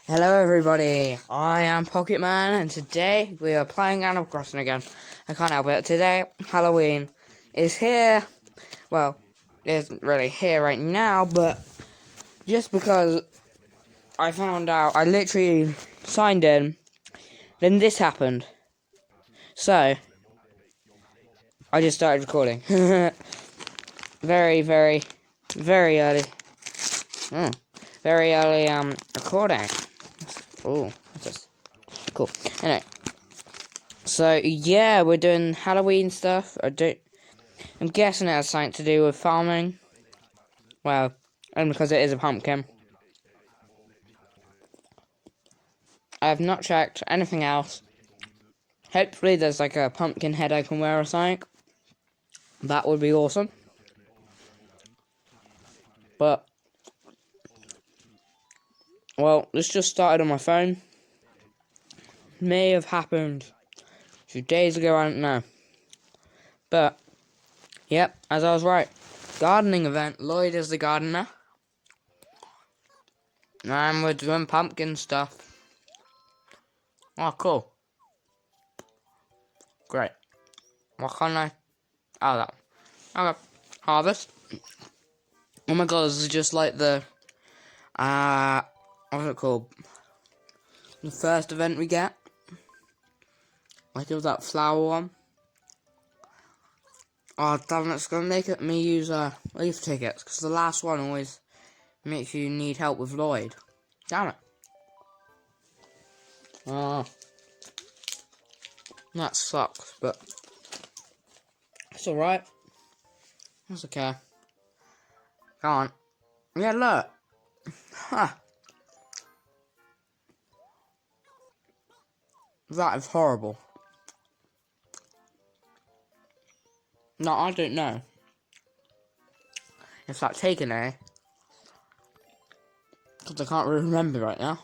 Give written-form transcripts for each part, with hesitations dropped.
Hello everybody, I am Pocketman and today we are playing Animal Crossing again. I can't help it. Today, Halloween is here. Well, it isn't really here right now, but just because I found out, I literally signed in, then this happened. So, I just started recording. very, very, very early. Very early recording. Oh, what's this? Cool. Anyway. So yeah, we're doing Halloween stuff. I'm guessing it has something to do with farming. Well, and because it is a pumpkin. I have not checked anything else. Hopefully there's like a pumpkin head I can wear or something. That would be awesome. But, well, this just started on my phone. May have happened a few days ago, I don't know. But, yep, as I was right. Gardening event. Lloyd is the gardener. And we're doing pumpkin stuff. Oh, cool. Great. What can I... Oh, that one. Okay. Harvest. Oh my god, this is just like the... what's it called? The first event we get. Like it was that flower one. Oh damn, it's gonna make me use leaf tickets, because the last one always makes you need help with Lloyd. Damn it. Oh, that sucks, but it's alright. That's okay. Come on. Yeah, look. Huh. That is horrible. No, I don't know. It's like taken a. Because I can't really remember right now.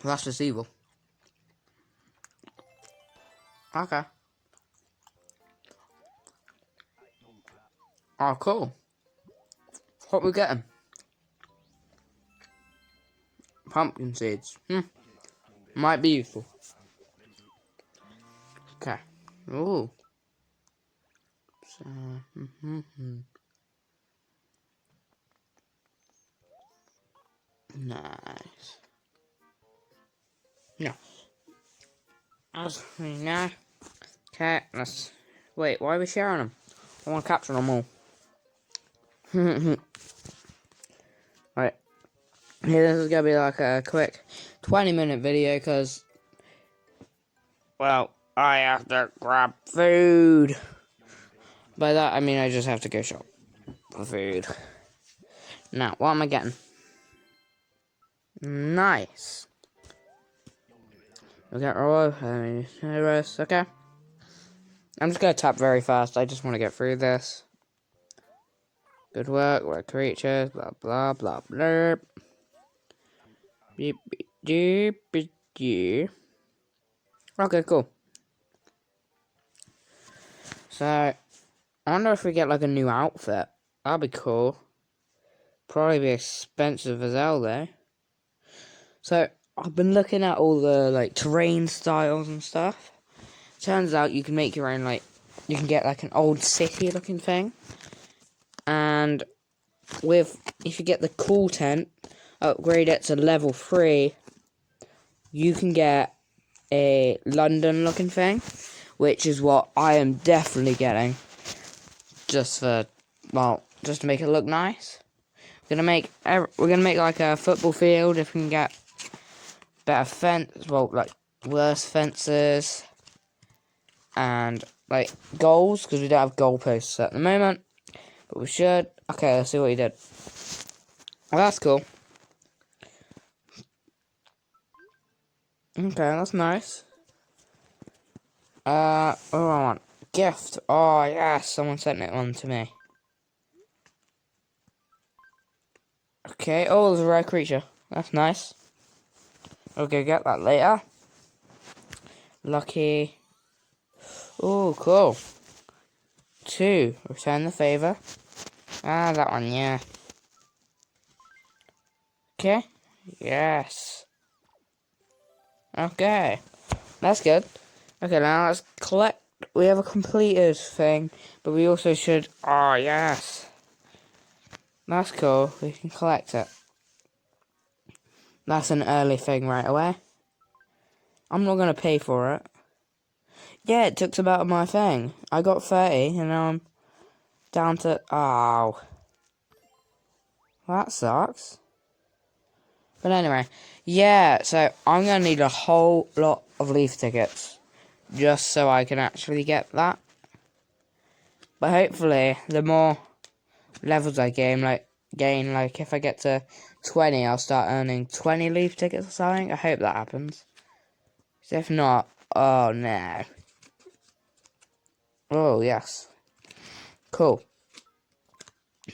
That's just evil. Okay. Oh, cool. What we getting? Pumpkin seeds. Might be useful. Okay. Ooh. So, Nice. No. As we know. Okay, let's... Wait, why are we sharing them? I want to capture them all. Right. Here, this is going to be like a quick 20-minute video, because... Well, I have to grab food. By that, I mean I just have to go shop for food. Now, what am I getting? Nice. We got rest. Okay. I'm just gonna tap very fast. I just want to get through this. Good work, we're creatures, blah blah blah blah. Beep beep beep beep beep. Okay, cool. So, I wonder if we get like a new outfit. That'd be cool. Probably be expensive as hell though. So, I've been looking at all the like terrain styles and stuff. Turns out you can make your own, like, you can get like an old city looking thing. And if you get the cool tent, upgrade it to level 3, you can get a London looking thing, which is what I am definitely getting. Just to make it look nice. We're gonna make like a football field if we can get better fence, like worse fences. And like goals, because we don't have goalposts at the moment, but we should. Okay, let's see what he did. Well, that's cool. Okay, that's nice. What do I want? Gift. Oh yes, someone sent it one to me. Okay. Oh, there's a rare creature. That's nice. Okay, get that later. Lucky. Oh, cool. 2. Return the favor. Ah, that one, yeah. Okay. Yes. Okay. That's good. Okay, now let's collect. We have a completed thing, but we also should. Oh, yes. That's cool. We can collect it. That's an early thing right away. I'm not going to pay for it. Yeah, it took about my thing. I got 30, and now I'm down to. Oh. That sucks. But anyway, yeah, so I'm going to need a whole lot of Leaf tickets. Just so I can actually get that. But hopefully, the more levels I gain, like if I get to 20, I'll start earning 20 Leaf tickets or something. I hope that happens. If not, oh no. Oh, yes. Cool.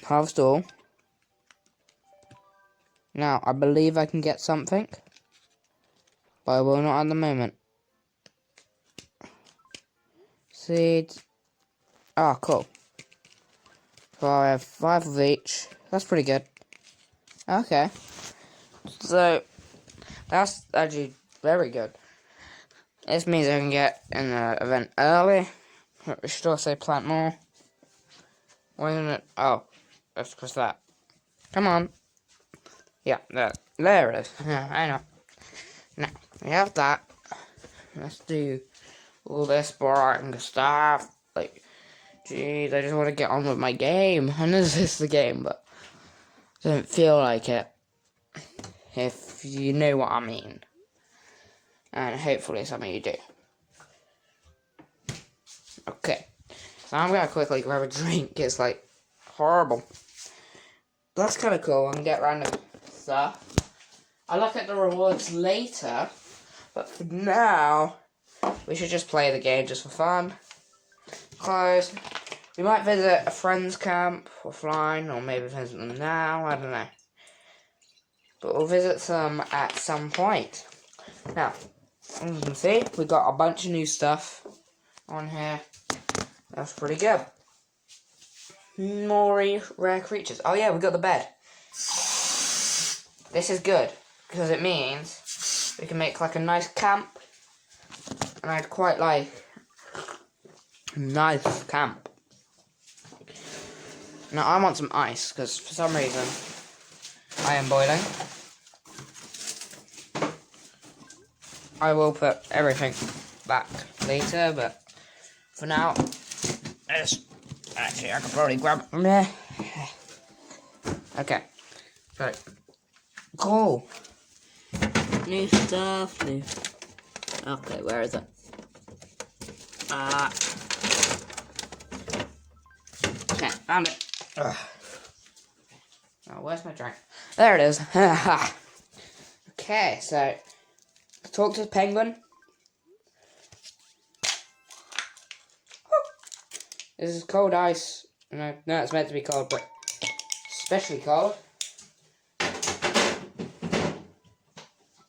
Harvest all. Now, I believe I can get something. But I will not at the moment. Seeds. Oh, cool. So I have 5 of each. That's pretty good. Okay. So, that's actually very good. This means I can get in the event early. We should also plant more. Why isn't it? Oh, that's because that. Come on. Yeah, there it is. Yeah, I know. Now, we have that. Let's do all this boring stuff. Like, jeez, I just want to get on with my game. I know this is the game, but I don't feel like it. If you know what I mean. And hopefully some of you do. Okay. So I'm gonna quickly grab a drink. It's like horrible. That's kind of cool. I can get random stuff. I'll look at the rewards later. But for now, we should just play the game just for fun. Close. We might visit a friend's camp offline, or maybe visit them now. I don't know. But we'll visit them at some point. Now, as you can see, we got a bunch of new stuff on here. That's pretty good. More rare creatures. Oh yeah, we got the bed. This is good, because it means we can make like a nice camp. And I'd quite like a nice camp. Now I want some ice, because for some reason I am boiling. I will put everything back later, but for now, actually I could probably grab it from there. Okay, so cool. New stuff, new. Okay, where is it? Okay, found it. Ugh. Oh, where's my drink? There it is. Okay, so talk to the penguin. This is cold ice. No, it's meant to be cold, but especially cold.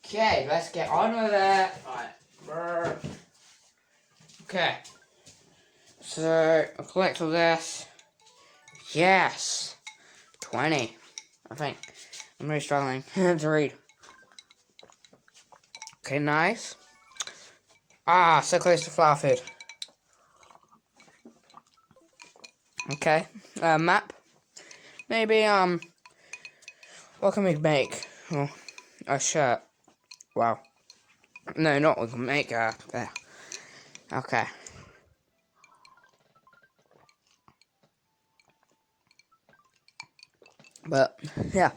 Okay, let's get on with it. Alright. Okay. So, I'll collect all this. Yes! 20. I think. I'm really struggling to read. Okay, nice. So close to flower food. Okay. Map. Maybe, what can we make? Oh, a shirt. Wow. No, not we can make, there. Okay. But, yeah.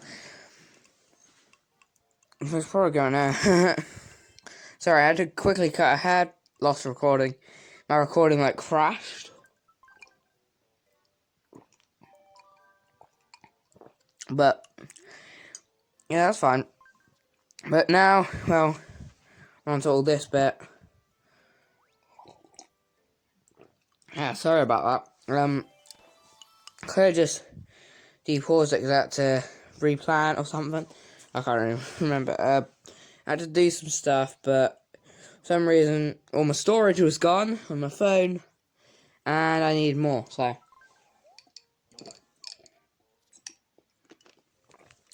It's probably going there. Sorry, I had to quickly cut ahead. Lost recording. My recording, like, crashed. But, yeah, that's fine. But now, well, on to all this bit. Yeah, sorry about that. Could have just depaused it because I had to replant or something. I can't really remember. I had to do some stuff, but for some reason, all my storage was gone on my phone, and I need more, so.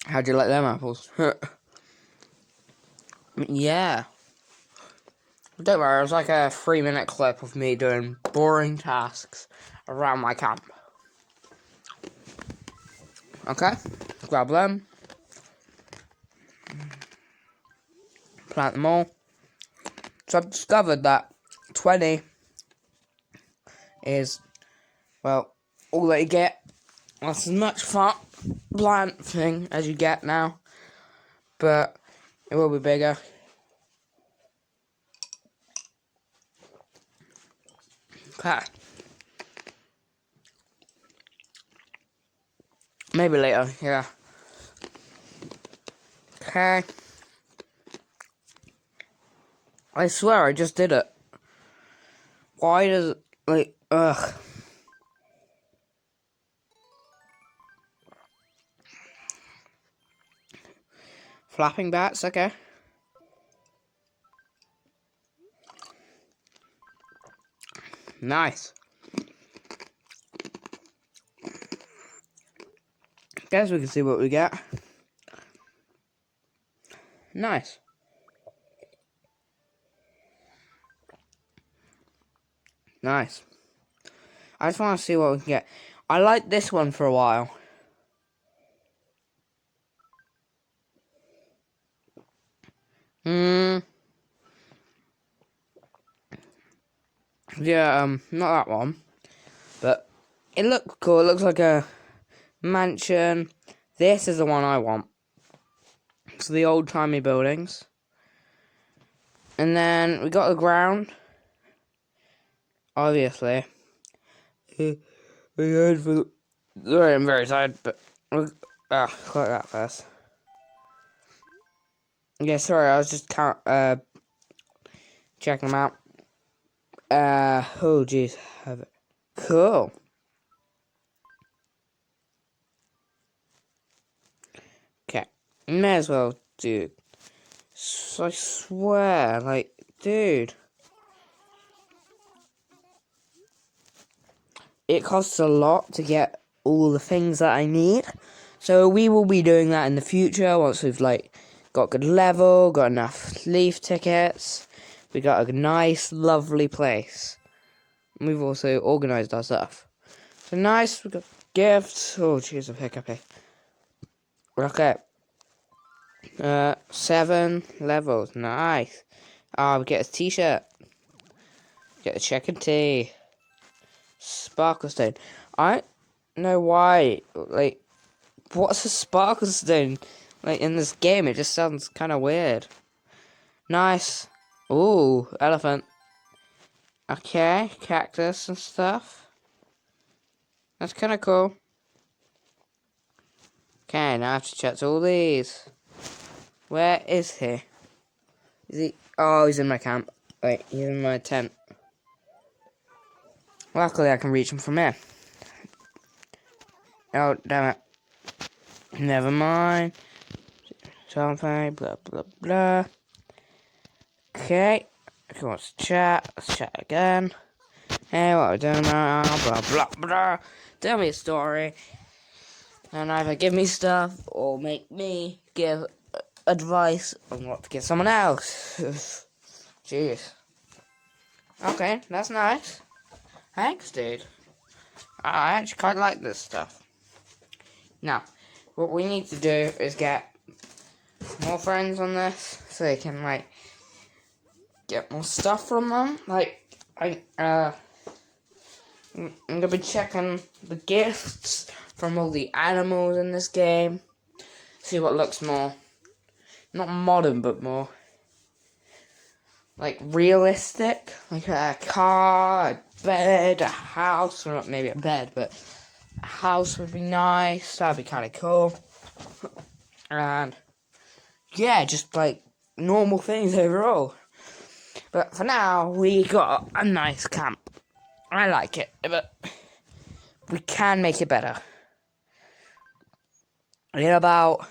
How'd you like them apples? Yeah. Don't worry, it was like a 3-minute clip of me doing boring tasks around my camp. Okay, grab them. Plant them all. So I've discovered that 20 is, well, all that you get. That's as much plant thing as you get now, but it will be bigger. Okay. Maybe later, yeah. Okay. I swear I just did it. Why does it, like, ugh. Flapping bats, okay. Nice. Guess we can see what we get. Nice. Nice. I just want to see what we can get. I liked this one for a while. Yeah, not that one. But it looks cool. It looks like a mansion. This is the one I want. It's the old-timey buildings. And then we got the ground. Obviously. We heard for the... Sorry, I'm very tired, but... Look at that first. Yeah, sorry, I was just checking them out. Oh, jeez. Cool. Okay. May as well, dude. So I swear, like, dude. It costs a lot to get all the things that I need. So we will be doing that in the future once we've, like, got good level, got enough leaf tickets. We got a nice, lovely place. And we've also organised our stuff. So nice, we got gifts. Oh, jeez, a hiccup. Okay. 7 levels. Nice. We get a t-shirt. Get a check and tee. Sparkle stone. I don't know why. Like, what's a sparkle stone? Like, in this game, it just sounds kind of weird. Nice. Ooh, elephant. Okay, cactus and stuff. That's kind of cool. Okay, now I have to check all these. Where is he? Is he? Oh, he's in my camp. Wait, he's in my tent. Luckily, I can reach him from here. Oh, damn it. Never mind. Something, blah, blah, blah. Okay. If he wants to chat, let's chat again. Hey, what are we doing now? Blah, blah, blah. Tell me a story. And either give me stuff or make me give advice on what to give someone else. Jeez. Okay, that's nice. Thanks, dude. I actually quite like this stuff. Now, what we need to do is get more friends on this so they can, like, get more stuff from them. Like, I'm gonna be checking the gifts from all the animals in this game. See what looks more, not modern, but more, like, realistic. Like a car, a bed, a house, or not maybe a bed, but a house would be nice. That'd be kind of cool. And, yeah, just, like, normal things overall. But for now, we got a nice camp. I like it, but we can make it better. In about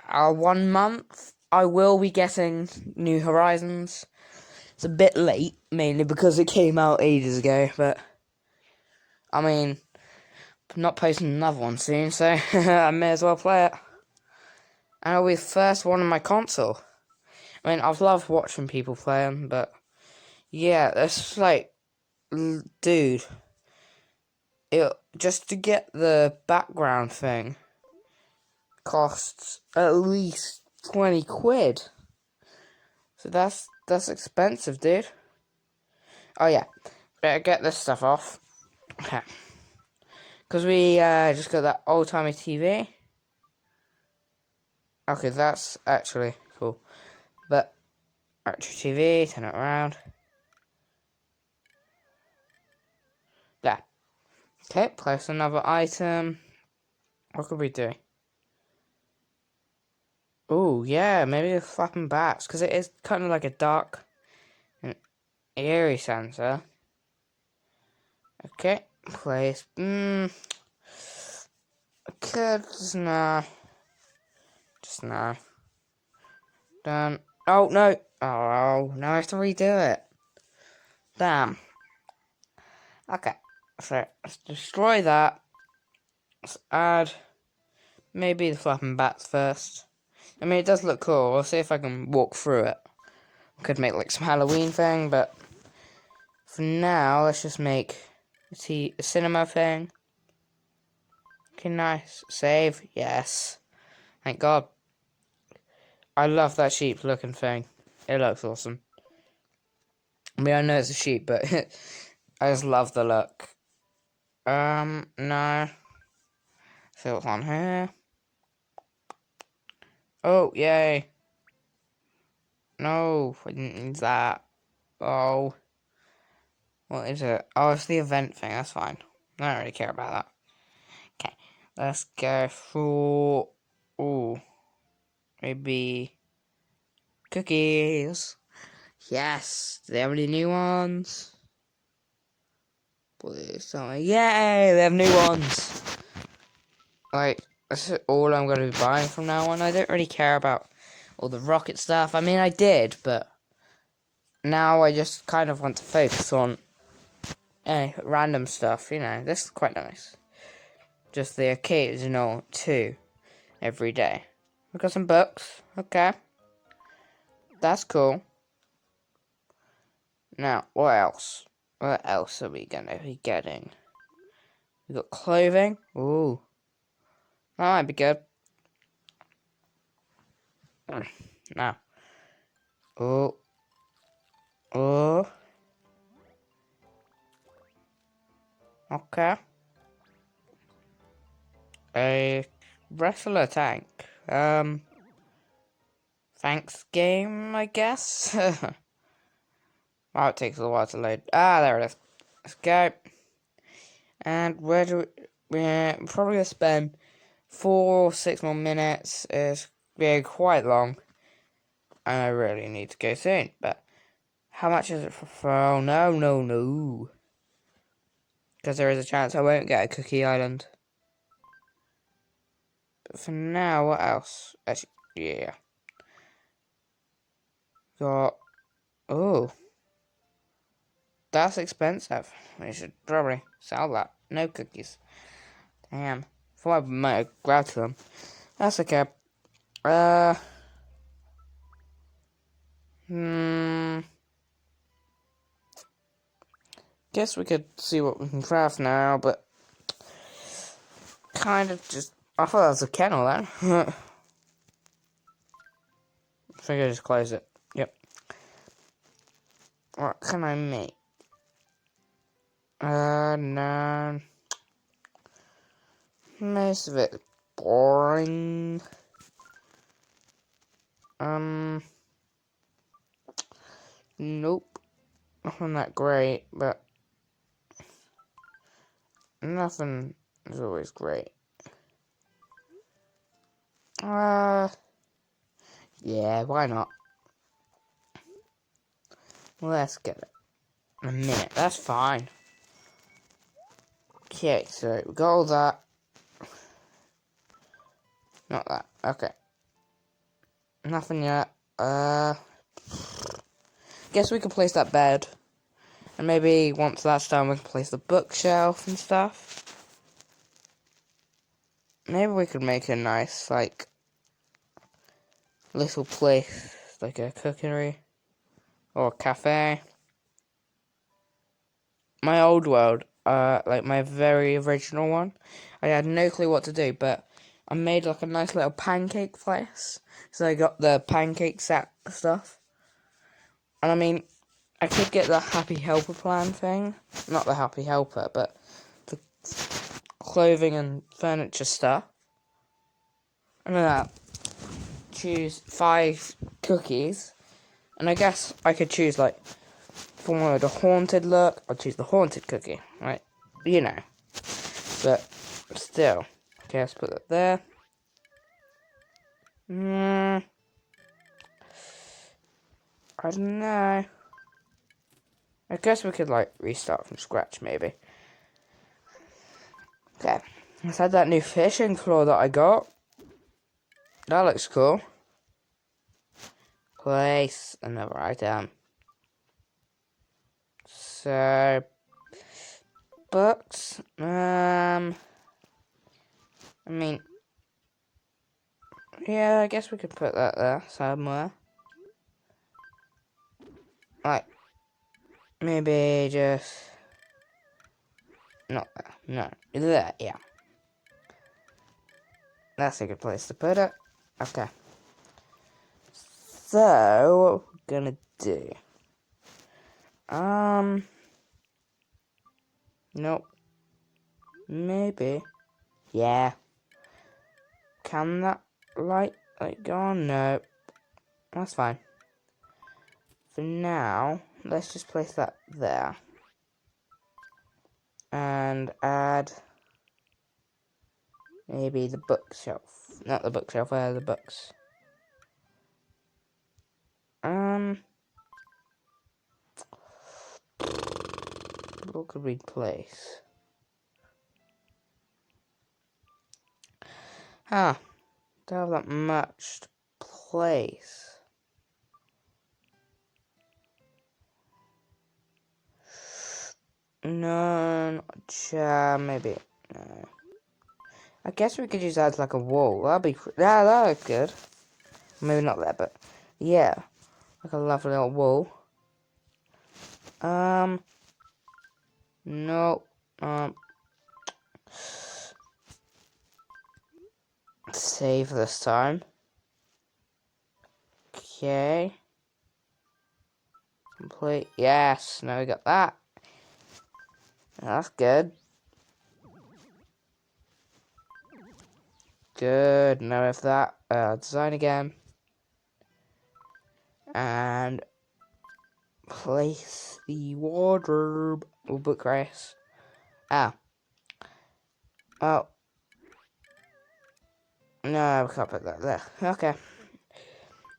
1 month, I will be getting New Horizons. It's a bit late, mainly because it came out ages ago, but, I mean, not posting another one soon, so I may as well play it. And it'll be the first one on my console. I mean, I've loved watching people play them, but yeah, it's like, dude, just to get the background thing costs at least 20 quid. So that's expensive, dude. Oh yeah, better get this stuff off. Okay. Because we just got that old-timey TV. Okay, that's actually cool. But, retro TV, turn it around. There. Okay, place another item. What could we do? Oh, yeah, maybe the flapping bats. Because it is kind of like a dark and eerie sensor. Okay, place. Okay, just nah. Just nah. Done. Oh, no. Oh, now I have to redo it. Damn. Okay, so let's destroy that. Let's add maybe the flapping bats first. I mean, it does look cool. We'll see if I can walk through it. Could make like some Halloween thing, but for now, let's just make a cinema thing. Okay, nice. Save. Yes. Thank God. I love that sheep looking thing. It looks awesome. I mean, I know it's a sheep, but I just love the look. No. See what's on here. Oh, yay. No, I didn't need that. Oh. What is it? Oh, it's the event thing. That's fine. I don't really care about that. Okay. Let's go for... Ooh. Maybe... Cookies. Yes. Do they have any new ones? Please tell me. Yay! They have new ones. Like, that's all I'm going to be buying from now on. I don't really care about all the rocket stuff. I mean, I did, but... Now I just kind of want to focus on random stuff, you know. This is quite nice. Just the occasional 2 every day. We got some books. Okay. That's cool. Now, what else? What else are we gonna be getting? We got clothing. Ooh. That might be good. Now. Oh. Oh. Okay. A wrestler tank. Thanks game, I guess. Wow, it takes a while to load. Ah, there it is. Let's go. And where do we're probably gonna spend 4 or 6 more minutes. It's being quite long. And I really need to go soon. But how much is it for oh no. Because there is a chance I won't get a Cookie Island. But for now, what else? Actually, yeah. Got oh. That's expensive. We should probably sell that. No cookies. Damn. Thought I might have grabbed them. That's okay. Guess we could see what we can craft now, but kind of just. I thought that was a kennel then. I think I just close it. Yep. What can I make? No. Most of it boring. Nope. Nothing that great, but nothing is always great. Yeah, why not? Let's get it. In a minute, that's fine. Okay, so we got all that. Not that. Okay. Nothing yet. Guess we can place that bed. And maybe once that's done, we can place the bookshelf and stuff. maybe we could make a nice, like, little place, like a cookery or a cafe. My old world, like my very original one, I had no clue what to do, but I made like a nice little pancake place. So I got the pancake set stuff. And I mean, I could get the Happy Helper plan thing. Not the Happy Helper, but the clothing and furniture stuff. And then choose 5 cookies. And I guess I could choose, like, if I wanted a haunted look, I'd choose the haunted cookie, right? You know. But, still. Okay, let's put that there. I don't know. I guess we could, like, restart from scratch, maybe. Okay. Let's add that new fishing claw that I got. That looks cool. Place another item. So, books. I mean, yeah, I guess we could put that there somewhere. Like, maybe just not there. No, there. Yeah, that's a good place to put it. Okay. So, what we're gonna do? Nope. Maybe. Yeah. Can that light go on? No. That's fine. For now, let's just place that there. And add maybe the bookshelf. Not the bookshelf, the books. What could we place? Don't have that much to place. No, not a chair, maybe. No. I guess we could use that as like a wall. That'd look good. Maybe not there, but yeah. Like a lovely little wall. No. Save this time. Okay. Complete. Yes, now we got that. That's good. Good. Now we have that. Design again. And place the wardrobe or bookrest. Oh. No, we can't put that there. Okay.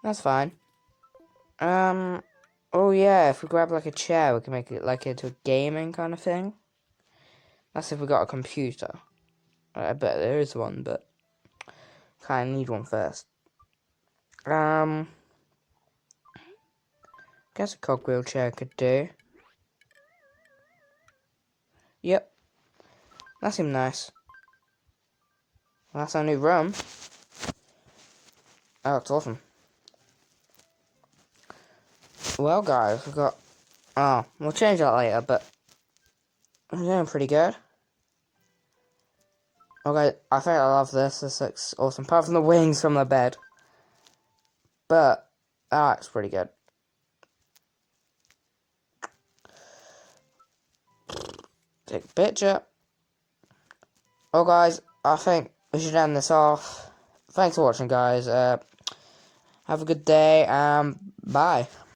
That's fine. Oh yeah, if we grab like a chair, we can make it like into a gaming kind of thing. That's if we got a computer. I bet there is one, but kind of need one first. Guess a cogwheel chair could do. Yep. That seemed nice. Well, that's our new room. Oh, it's awesome. Well, guys, we've got... Oh, we'll change that later, but... we're doing pretty good. Okay, I think I love this. This looks awesome. Apart from the wings from the bed. But, it's pretty good. Take a picture. Oh, guys, I think we should end this off. Thanks for watching, guys. Have a good day. Bye.